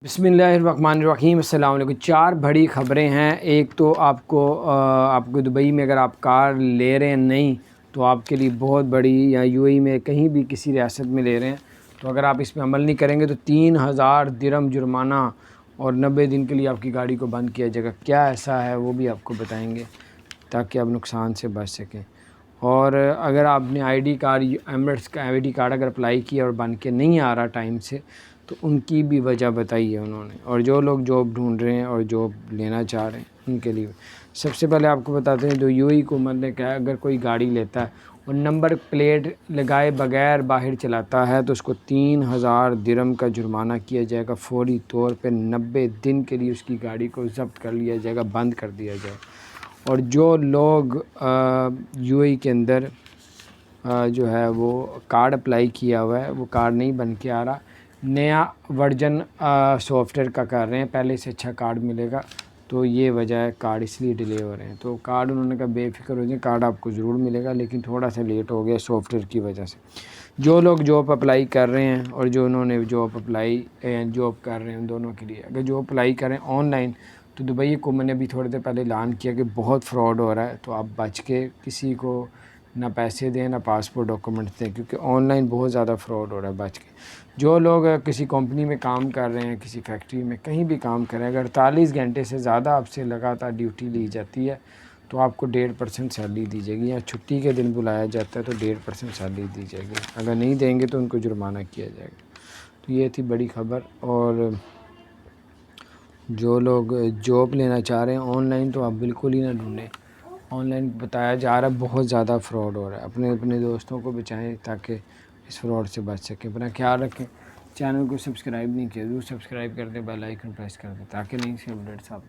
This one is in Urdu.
بسم اللہ الرحمن الرحیم۔ السلام علیکم۔ 4 بڑی خبریں ہیں۔ ایک تو آپ کو دبئی میں اگر آپ کار لے رہے ہیں نہیں تو آپ کے لیے بہت بڑی، یا یو اے ای میں کہیں بھی کسی ریاست میں لے رہے ہیں تو اگر آپ اس پہ عمل نہیں کریں گے تو 3000 درہم جرمانہ اور 90 دن کے لیے آپ کی گاڑی کو بند کیا جائے گا۔ کیا ایسا ہے وہ بھی آپ کو بتائیں گے تاکہ آپ نقصان سے بچ سکیں۔ اور اگر آپ نے آئی ڈی کارڈ، ایمریٹس کا آئی ڈی کارڈ اگر اپلائی کیا اور بن کے نہیں آ رہا ٹائم سے تو ان کی بھی وجہ بتائی ہے انہوں نے۔ اور جو لوگ جاب ڈھونڈ رہے ہیں اور جاب لینا چاہ رہے ہیں ان کے لیے سب سے پہلے آپ کو بتاتے ہیں، جو یو اے ای حکومت نے کہا ہے اگر کوئی گاڑی لیتا ہے اور نمبر پلیٹ لگائے بغیر باہر چلاتا ہے تو اس کو 3000 درہم کا جرمانہ کیا جائے گا فوری طور پہ۔ 90 دن کے لیے اس کی گاڑی کو ضبط کر لیا جائے گا، بند کر دیا جائے گا۔ اور جو لوگ یو اے ای کے اندر جو ہے وہ کارڈ اپلائی کیا ہوا ہے وہ کارڈ نہیں بن کے آ رہا، نیا ورژن سافٹ ویئر کا کر رہے ہیں، پہلے سے اچھا کارڈ ملے گا، تو یہ وجہ ہے کارڈ اس لیے ڈیلے ہو رہے ہیں۔ تو کارڈ انہوں نے کہا بے فکر ہو جائیں، کارڈ آپ کو ضرور ملے گا لیکن تھوڑا سا لیٹ ہو گیا سافٹ ویئر کی وجہ سے۔ جو لوگ جاب اپلائی کر رہے ہیں اور جو انہوں نے جاب اپلائی جاب کر رہے ہیں ان دونوں کے لیے، اگر جاب اپلائی کریں آن لائن تو دبئی حکومت نے بھی تھوڑے دیر پہلے اعلان کیا کہ بہت فراڈ ہو رہا ہے، تو آپ بچ کے کسی کو نہ پیسے دیں نہ پاسپورٹ ڈاکومنٹس دیں، کیونکہ آن لائن بہت زیادہ فراڈ ہو رہا ہے، بچ کے۔ جو لوگ کسی کمپنی میں کام کر رہے ہیں، کسی فیکٹری میں کہیں بھی کام کر رہے ہیں، اگر 48 گھنٹے سے زیادہ آپ سے لگاتار ڈیوٹی لی جاتی ہے تو آپ کو 1.5% سیلری دی جائے گی، یا چھٹی کے دن بلایا جاتا ہے تو 1.5% سیلری دی جائے گی، اگر نہیں دیں گے تو ان کو جرمانہ کیا جائے گا۔ تو یہ تھی بڑی خبر۔ اور جو لوگ جاب لینا چاہ رہے ہیں آن لائن تو آپ بالکل ہی نہ ڈھونڈیں، آن لائن بتایا جا رہا ہے بہت زیادہ فراڈ ہو رہا ہے۔ اپنے دوستوں کو بچائیں تاکہ اس فراڈ سے بچ سکیں۔ اپنا خیال رکھیں۔ چینل کو سبسکرائب نہیں کیا ضرور سبسکرائب کر دیں، بیل آئیکن پریس کر دیں تاکہ نئی سی اپڈیٹس آپ